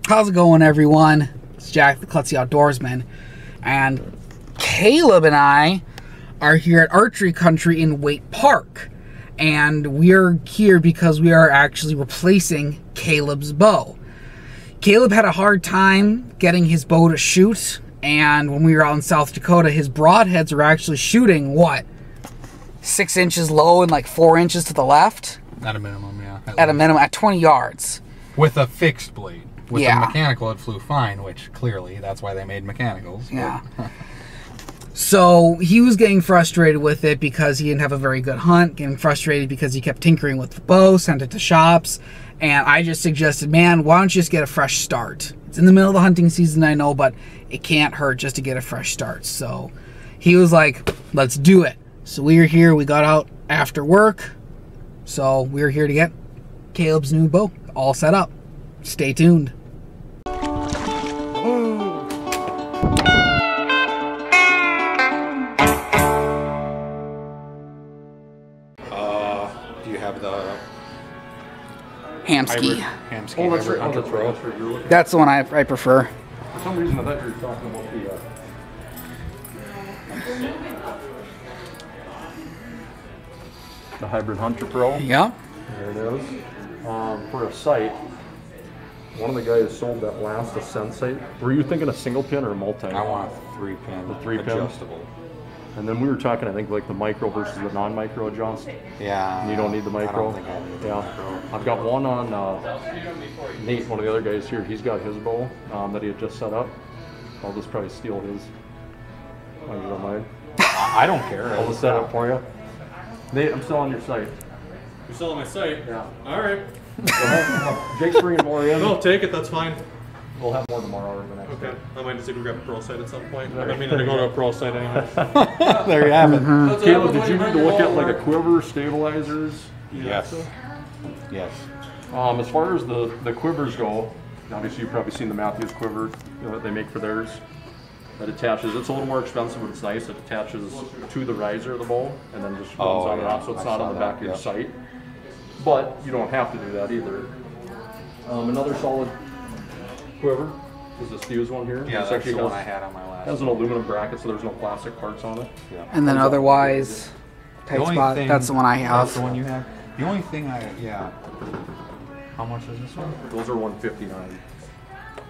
How's it going, everyone? It's Jack, the Klutzy Outdoorsman, and Caleb and I are here at Archery Country in Waite Park, and we're here because we are actually replacing Caleb's bow. Caleb had a hard time getting his bow to shoot, and when we were out in South Dakota, his broadheads were actually shooting, what, 6 inches low and like 4 inches to the left? At a minimum, yeah. At a minimum, at 20 yards. With a fixed blade. With Yeah. the mechanical, it flew fine, which clearly, that's why they made mechanicals. Yeah. So he was getting frustrated with it because he didn't have a very good hunt, getting frustrated because he kept tinkering with the bow, sent it to shops, and I just suggested, man, why don't you just get a fresh start? It's in the middle of the hunting season, I know, but it can't hurt just to get a fresh start. So he was like, let's do it. So we were here, we got out after work, so we were here to get Caleb's new bow all set up. Stay tuned. Do you have the Hamskea. Hamskea Hybrid Hunter Pro? That's the one I prefer. For some reason, I thought you were talking about the Hybrid Hunter Pro. Yeah. There it is. For a sight, one of the guys sold that last Ascent sight. Were you thinking a single pin or a multi? I want a 3-pin. The 3-pin? Adjustable. And then we were talking, I think, like the micro versus the non-micro adjust. Yeah. And you don't need the micro. I don't think I need the Yeah. micro. I've got one on Nate, one of the other guys here. He's got his bow that he had just set up. I'll just probably steal his. Oh, you don't mind? I don't care. I'll just set it up for you. Nate, I'm still on your site. You're still on my site? Yeah. All right. Jake's bringing more in. No, take it. That's fine. We'll have more tomorrow or the next day. Okay. I might just even grab a pro site at some point. I've been meaning to go to a pro site anyway. There you have it. Caleb, did you need to look at like a quiver, stabilizers? Yes. Yes. As far as the quivers go, obviously you've probably seen the Mathews quiver that they make for theirs. That attaches, it's a little more expensive, but it's nice. It attaches to the riser of the bow and then just runs on and off, so it's not on the back of your sight. But you don't have to do that either. Another solid quiver is this fused one here. Yeah, this that's actually the one I had on my last. has an aluminum bracket, so there's no plastic parts on it. Yeah. And then otherwise, Tightspot, that's the one I have. That's the one you have? The only thing yeah. How much is this one? Those are $159.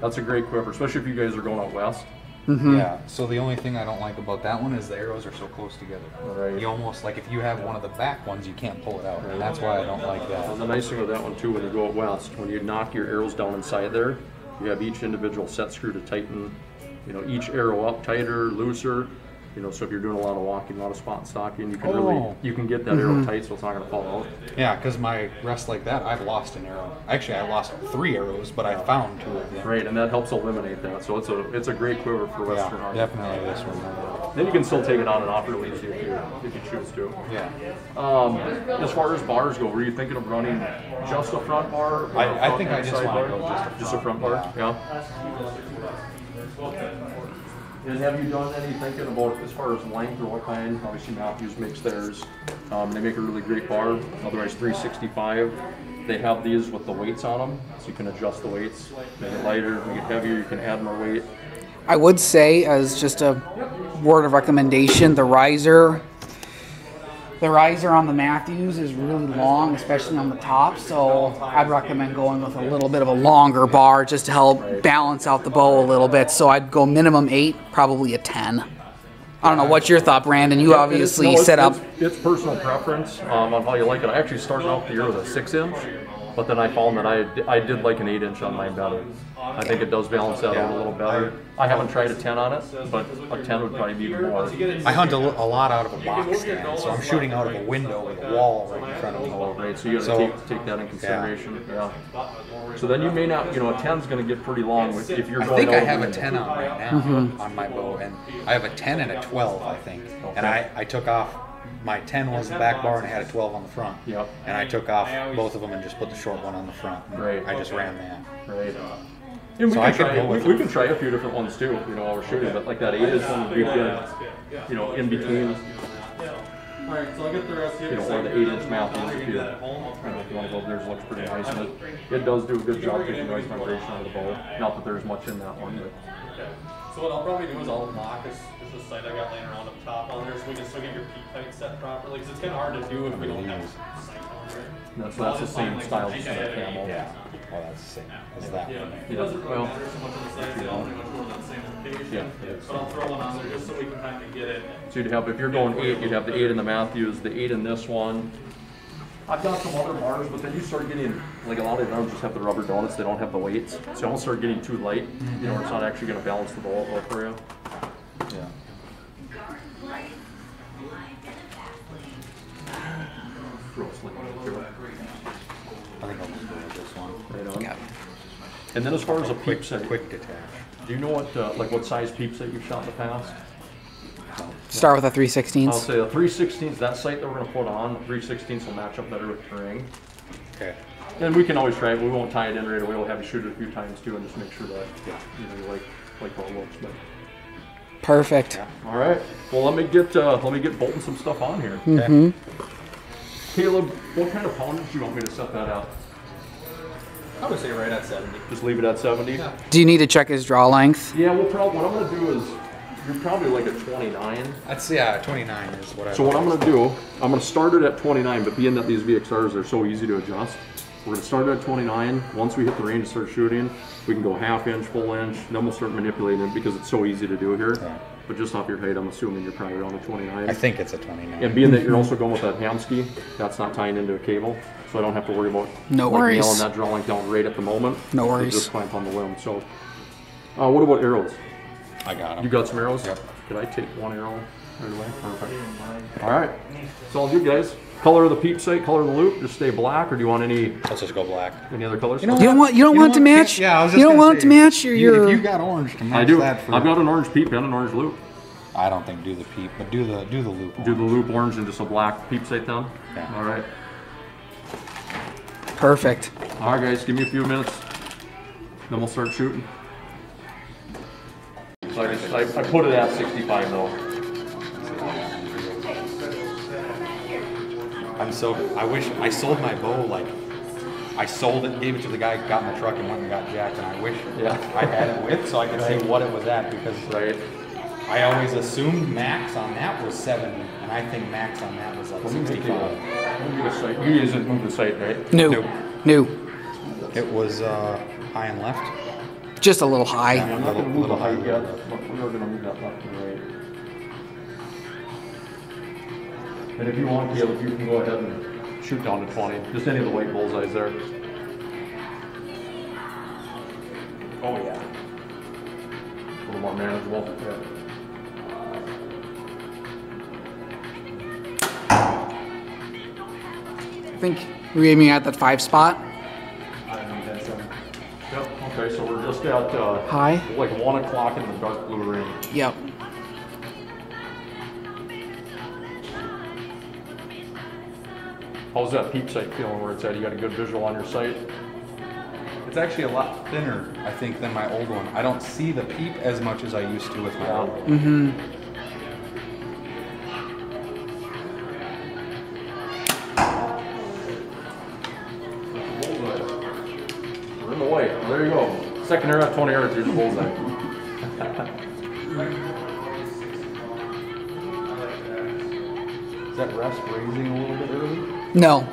That's a great quiver, especially if you guys are going out west. Mm-hmm. Yeah, so the only thing I don't like about that one is the arrows are so close together. Right. You almost, like if you have one of the back ones, you can't pull it out, and that's why I don't like that. And the nice thing with that one too, when you go out west, when you knock your arrows down inside there, you have each individual set screw to tighten, each arrow up tighter, looser. So if you're doing a lot of walking, a lot of spot and stalking, you can you can get that arrow tight so it's not going to fall out. Yeah, because my rest like that, I've lost an arrow. Actually, I lost 3 arrows, but I found 2 of them. Right, and that helps eliminate that. So it's a great quiver for western hunting. Definitely this one. Then you can still take it on and off really easy if you choose to. Yeah. As far as bars go, were you thinking of running just a front bar? Or I think I just side want to bar? go just a front bar. Yeah. And have you done any thinking about as far as length or what kind? Obviously Mathews makes theirs. They make a really great bar, otherwise 365. They have these with the weights on them, so you can adjust the weights, make it lighter, make it heavier, you can add more weight. I would say, as just a word of recommendation, the riser on the Mathews is really long, especially on the top, so I'd recommend going with a little bit of a longer bar just to help balance out the bow a little bit. So I'd go minimum 8, probably a 10. I don't know, what's your thought, Brandon? You obviously set up... It's personal preference on how you like it. I actually started off the year with a 6-inch, but then I found that I did like an 8-inch on mine better. I think it does balance that out a little better. I haven't tried a 10 on it, but a 10 would probably be even more. I hunt a lot out of a box stand, so I'm shooting out of a window with a wall right in front of me. Oh, right, so you gotta take that in consideration. Yeah. So then you may not, a 10's gonna get pretty long if you're going I think I out have a window. 10 on right now on my bow, and I have a 10 and a 12, I think. Okay. And I took off, my 10 was the back bar and I had a 12 on the front. Yep. And I took off both of them and just put the short one on the front. Right. I just ran that. Right. And we, So we can try a few different ones too, while we're shooting, but like that 8 is one would be good, in between. Alright, so I'll get the rest here. You know, or the 8-inch Mathews if you want to go, theirs looks pretty nice, and it does do a good job taking noise vibration out of the bow. Not that there's much in that one, but. Okay. So what I'll probably do is I'll lock this sight I got laying around up top on there so we can still get your peak height set properly, because it's kind of hard to do if we don't have sight on there. That's the same style as the camo. Yeah. Oh, that's the same as that Yeah, one. it doesn't really matter so much on the sights, they all pretty much go to that same location. Yeah. But I'll throw one on there just so we can kind of get it. So you'd have, if you're going 8, you'd have the 8 in the Mathews, the 8 in this one. I've got some other bars, but then you start getting, like a lot of them just have the rubber donuts, they don't have the weights. So you almost start getting too light, you know, it's not actually going to balance the bow well for you. Yeah. Throw a sling on it too. I think I'll just go with this one. Right on. Yeah. And then as far as a peep sight, Quick detach. do you know what, like what size peep sight you've shot in the past? Start with a I'll 3/16. say a 3/16, that sight that we're going to put on, 3/16 will match up better with the ring. Okay. And we can always try it. We won't tie it in right away. We'll have you shoot it a few times too, and just make sure that you know you like how it looks. But Perfect. all right. Well, let me get bolting some stuff on here. Okay. Caleb, what kind of poundage do you want me to set that at? I would say right at 70. Just leave it at 70. Yeah. Do you need to check his draw length? We'll probably. What I'm going to do is, you're probably like a 29. That's 29 is what I. So what I'm going to do, I'm going to start it at 29, but being that these VXRs are so easy to adjust, we're going to start it at 29. Once we hit the range and start shooting, we can go 1/2 inch, full inch, and then we'll start manipulating it because it's so easy to do here. Okay. But just off your height, I'm assuming you're probably around the 29. I think it's a 29. And being that you're also going with that Hamskea, that's not tying into a cable, so I don't have to worry about No like, worries. nailing that draw length down right at the moment. No So worries. just clamp on the limb. So, what about arrows? I got them. You got some arrows? Yep. Could I take one arrow right away? Perfect. All right. It's all good, guys. Color of the peep sight, color of the loop. Just stay black, or do you want any Let's just go black. other colors? You know You don't want it to match. Yeah, I was just You don't gonna want it to say, match your. If you got orange to match I do. that for. I've got an orange peep and an orange loop. I don't think do the peep, but do the loop. Do the loop orange and just a black peep sight then? Yeah. All right. Perfect. All right, guys. Give me a few minutes, then we'll start shooting. So I put it at 65 though. I wish I sold my bow, like, I sold it, gave it to the guy, got in the truck and went and got jacked, and I wish I had it with so I could see what it was at, because I always assumed max on that was 70, and I think max on that was like 65. You use it, move the sight, right? New. It was high and left. Just a little high. I'm not going to move the height higher. yet, but we are going to move that left and right. And if you want, Caleb, you can go ahead and shoot down to 20. Just any of the white bullseyes there. Oh yeah. A little more manageable. Yeah. I think we're aiming at that 5 spot. Yep. Okay, so we're just at High. like 1 o'clock in the dark blue ring. Yep. How's that peep sight feeling where it's at? You got a good visual on your sight? It's actually a lot thinner, I think, than my old one. I don't see the peep as much as I used to with my old one. Mm-hmm. We're in the way. There you go. Second arrow at 20 yards, here's the bullseye. Is that rest raising a little bit early? No.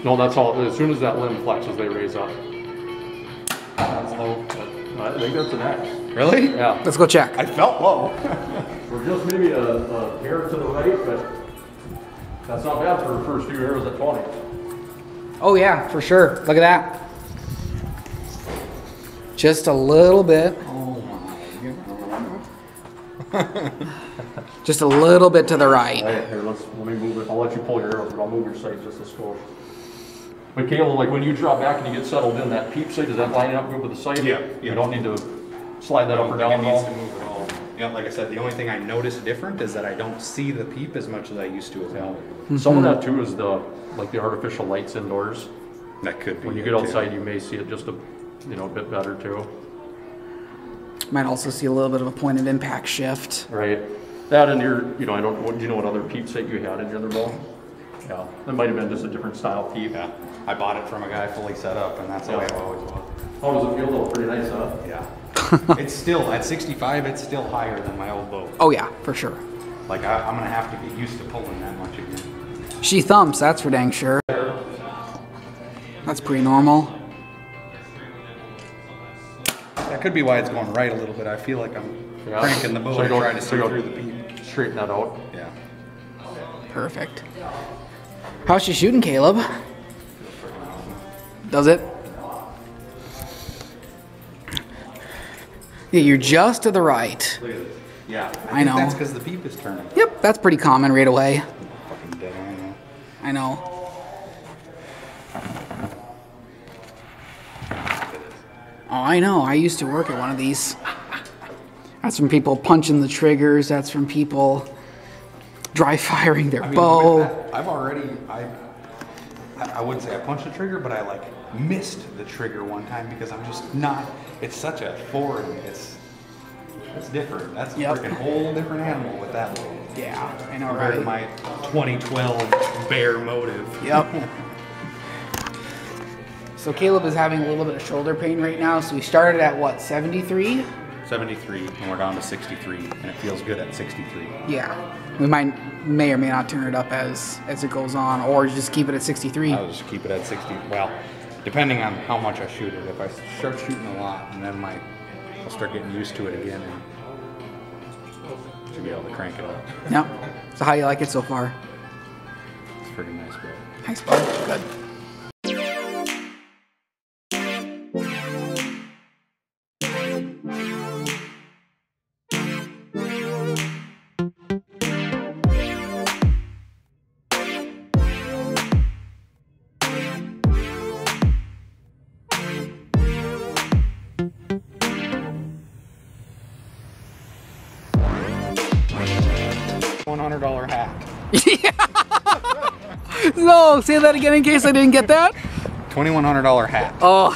No, that's all. As soon as that limb flexes, they raise up. That's low. I think that's an X. Really? Yeah. Let's go check. I felt low. We're just maybe a hair to the right, but that's not bad for the first few arrows at 20. Oh yeah, for sure. Look at that. Just a little bit. Oh my. Just a little bit to the right. Right, here, let me move it. I'll let you pull your arrows, but I'll move your sight just a skosh. But Caleb, like when you drop back and you get settled in, that peep sight, is that lining up good with the sight? Yeah. You don't need to slide that up or down at It needs to all? move at all. Yeah, like I said, the only thing I noticed different is that I don't see the peep as much as I used to with it. Some of that too is the artificial lights indoors. That could be. When you it, get too. outside, you may see it just a bit better too. Might also see a little bit of a point of impact shift. Right. That and your, you know, I don't, do you know what other peep set you had in your other bow? Yeah, it might have been just a different style peep. Yeah, I bought it from a guy fully set up, and that's the way it always was. How does it feel though? Pretty nice, huh? Yeah. It's still, at 65, it's still higher than my old bow. Oh yeah, for sure. Like, I'm gonna have to get used to pulling that much again. She thumps, that's for dang sure. That's pretty normal. That could be why it's going right a little bit. I feel like I'm cranking the bow to try to see through the peep. Straighten that out. Yeah. Perfect. How's she shooting, Caleb? Does it? Yeah, you're just to the right. Look at this. Yeah. I know. That's because the peep is turning. Yep, that's pretty common right away. Fucking dead on. I know. Oh, I know. I used to work at one of these. That's from people punching the triggers. That's from people dry firing their bow. That, I've already, I wouldn't say I punched the trigger, but I like missed the trigger one time because I'm just not, it's such a foreign, it's different. That's a freaking whole different animal with that bow. Yeah, I know, Compared right? to my 2012 Bear Motive. Yep. So Caleb is having a little bit of shoulder pain right now. So we started at what, 73? 73, and we're down to 63, and it feels good at 63. Yeah. We may or may not turn it up as it goes on, or just keep it at 63. I'll just keep it at 60. Well, depending on how much I shoot it. If I start shooting a lot, and then I'll start getting used to it again, and should be able to crank it up. Yep. So how do you like it so far? It's pretty nice, bro. Nice, bud. Good. $100 hat. No, say that again in case I didn't get that. $2,100 hat. Oh,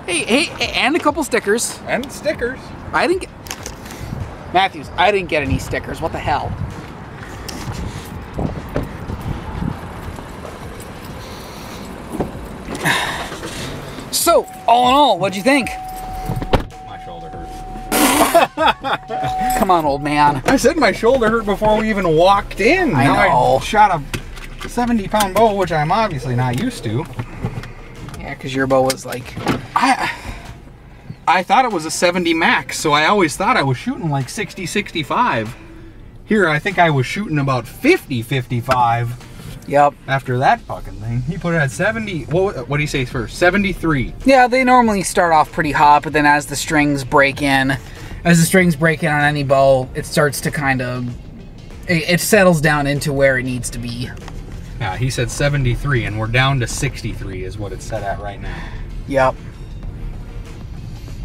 hey, and a couple stickers. And stickers. I didn't get Mathews. I didn't get any stickers. What the hell? So, all in all, what'd you think? My shoulder hurts. Come on, old man. I said my shoulder hurt before we even walked in. I know. I shot a 70-pound bow, which I'm obviously not used to. Yeah, because your bow was like... I thought it was a 70 max, so I always thought I was shooting like 60, 65. Here, I think I was shooting about 50, 55. Yep. After that fucking thing. He put it at 70, what did he say first? 73. Yeah, they normally start off pretty hot, but then as the strings break in, on any bow, it starts to kind of, it settles down into where it needs to be. Yeah, he said 73, and we're down to 63 is what it's set at right now. Yep.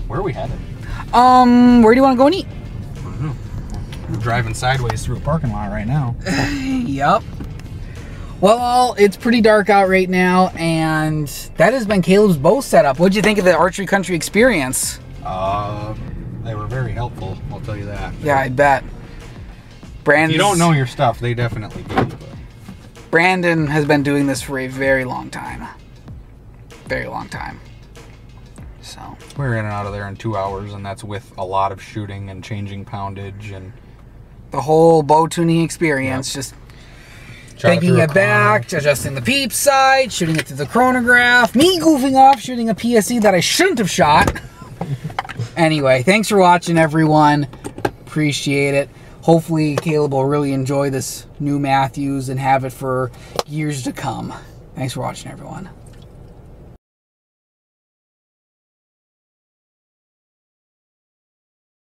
Where are we headed? Where do you want to go and eat? I don't know. We're driving sideways through a parking lot right now. Yep. Well, it's pretty dark out right now, and that has been Caleb's bow setup. What'd you think of the Archery Country experience? They were very helpful, I'll tell you that. Yeah, I bet. If you don't know your stuff, they definitely do. But Brandon has been doing this for a very long time. Very long time. So we're in and out of there in 2 hours, and that's with a lot of shooting and changing poundage and the whole bow tuning experience. Yep. Just taking it back, adjusting the peep sight, shooting it through the chronograph, me goofing off shooting a PSE that I shouldn't have shot. Anyway, thanks for watching, everyone. Appreciate it. Hopefully Caleb will really enjoy this new Mathews and have it for years to come. Thanks for watching, everyone.